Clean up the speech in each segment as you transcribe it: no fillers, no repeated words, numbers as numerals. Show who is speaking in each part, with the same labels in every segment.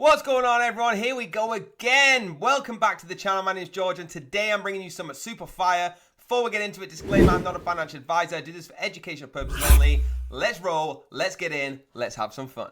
Speaker 1: What's going on, everyone? Here we go again. Welcome back to the channel. My name is George, and today I'm bringing you some super fire. Before we get into it, disclaimer, I'm not a financial advisor. I do this for educational purposes only. Let's roll, let's get in, let's have some fun.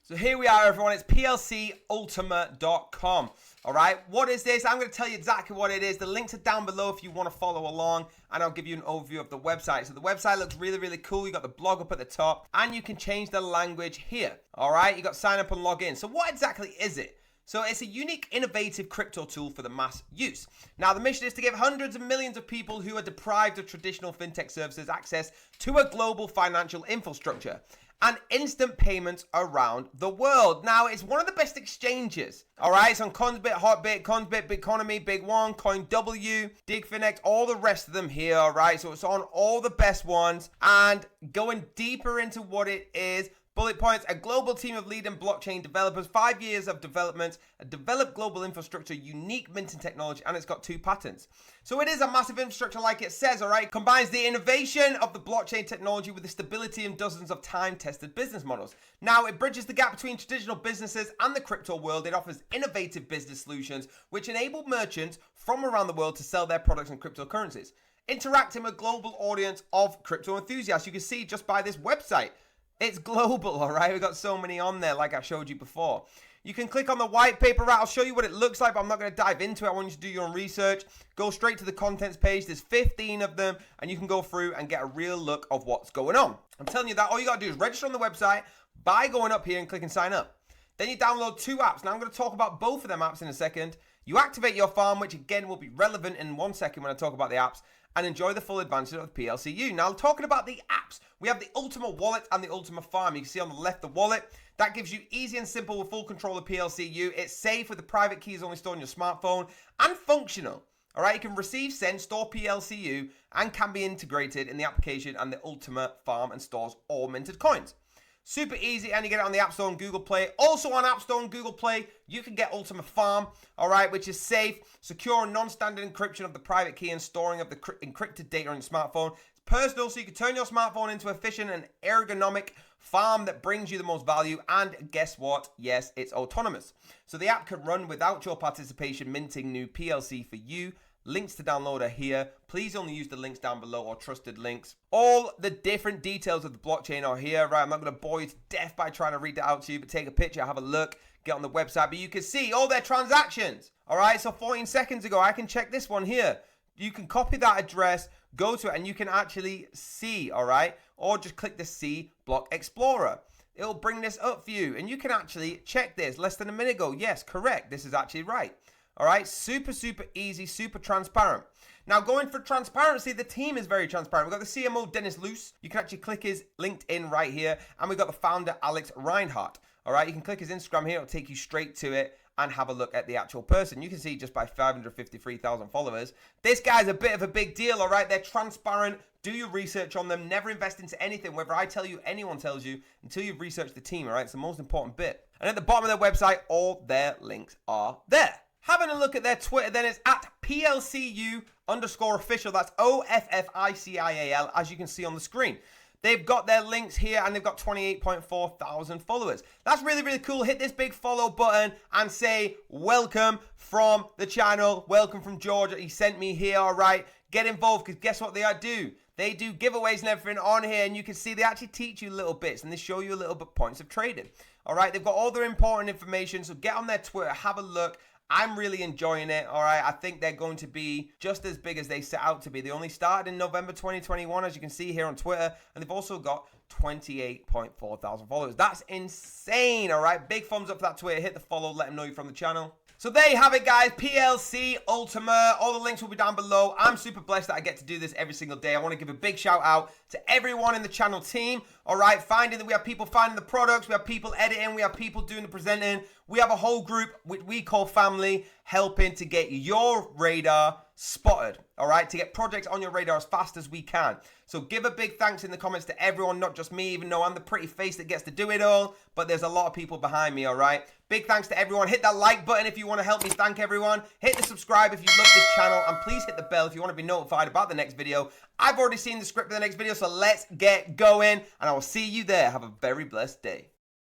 Speaker 1: So here we are, everyone. It's PLCULTIMA.com. All right, what is this? I'm going to tell you exactly what it is. The links are down below if you want to follow along, and I'll give you an overview of the website. So the website looks really, really cool. You got the blog up at the top, and you can change the language here. All right, you got sign up and log in. So what exactly is it? So it's a unique, innovative crypto tool for the mass use. Now, the mission is to give hundreds of millions of people who are deprived of traditional fintech services access to a global financial infrastructure and instant payments around the world. Now, it's one of the best exchanges. All right, it's on Coinbit, Hotbit, Coinbit, Biconomy, Big One, CoinW, DigFinex, all the rest of them here. All right, so it's on all the best ones. And going deeper into what it is, bullet points: a global team of leading blockchain developers, 5 years of development, a developed global infrastructure, unique minting technology, and it's got 2 patents. So it is a massive infrastructure, like it says, all right? It combines the innovation of the blockchain technology with the stability and dozens of time-tested business models. Now, it bridges the gap between traditional businesses and the crypto world. It offers innovative business solutions which enable merchants from around the world to sell their products in cryptocurrencies, interacting with a global audience of crypto enthusiasts. You can see just by this website, it's global, all right? We've got so many on there, like I showed you before. You can click on the white paper, right? I'll show you what it looks like, but I'm not going to dive into it. I want you to do your own research. Go straight to the contents page. There's 15 of them, and you can go through and get a real look of what's going on. I'm telling you that all you got to do is register on the website by going up here and clicking sign up. Then you download 2 apps. Now, I'm going to talk about both of them apps in a second. You activate your farm, which again will be relevant in 1 second when I talk about the apps, and enjoy the full advantages of the PLCU. Now, talking about the apps, we have the Ultima Wallet and the Ultima Farm. You can see on the left the wallet. That gives you easy and simple with full control of PLCU. It's safe with the private keys only stored on your smartphone and functional. All right, you can receive, send, store PLCU and can be integrated in the application and the Ultima Farm and stores all minted coins. Super easy, and you get it on the App Store and Google Play. Also on App Store and Google Play, you can get Ultima Farm, all right, which is safe, secure, and non-standard encryption of the private key and storing of the encrypted data on your smartphone. It's personal, so you can turn your smartphone into an efficient and ergonomic farm that brings you the most value. And guess what? Yes, it's autonomous. So the app can run without your participation, minting new PLC for you. Links to download are here. Please only use the links down below or trusted links. All the different details of the blockchain are here, right? I'm not going to bore you to death by trying to read that out to you, but take a picture, have a look, get on the website. But you can see all their transactions, all right? So 14 seconds ago, I can check this one here. You can copy that address, go to it, and you can actually see, all right? Or just click the See Block Explorer. It'll bring this up for you, and you can actually check this less than a minute ago. Yes, correct. This is actually right. All right, super easy, super transparent. Now, going for transparency, the team is very transparent. We've got the CMO, Dennis Luce. You can actually click his LinkedIn right here. And we've got the founder, Alex Reinhardt. All right, you can click his Instagram here. It'll take you straight to it and have a look at the actual person. You can see just by 553,000 followers, this guy's a bit of a big deal, all right? They're transparent. Do your research on them. Never invest into anything, whether I tell you, anyone tells you, until you've researched the team, all right? It's the most important bit. And at the bottom of their website, all their links are there. Having a look at their Twitter, then it's at PLCU_official. That's OFFICIAL, as you can see on the screen. They've got their links here, and they've got 28.4 thousand followers. That's really cool. Hit this big follow button and say, welcome from the channel. Welcome from Georgia. He sent me here, all right? Get involved, because guess what they do? They do giveaways and everything on here, and you can see they actually teach you little bits, and they show you a little bit points of trading. All right, they've got all their important information, so get on their Twitter, have a look. I'm really enjoying it, all right? I think they're going to be just as big as they set out to be. They only started in November 2021, as you can see here on Twitter, and they've also got 28.4 thousand followers. That's insane, all right? Big thumbs up for that Twitter. Hit the follow, let them know you're from the channel. So there you have it, guys. PLC Ultima. All the links will be down below. I'm super blessed that I get to do this every single day. I want to give a big shout out to everyone in the channel team. All right, we have people finding the products. We have people editing. We have people doing the presenting. We have a whole group, which we call family, helping to get your radar spotted, all right, to get projects on your radar as fast as we can. So give a big thanks in the comments to everyone, not just me, even though I'm the pretty face that gets to do it all, but there's a lot of people behind me, all right? Big thanks to everyone. Hit that like button if you want to help me thank everyone. Hit the subscribe if you love this channel, and please hit the bell if you want to be notified about the next video. I've already seen the script for the next video, so let's get going, and I will see you there. Have a very blessed day.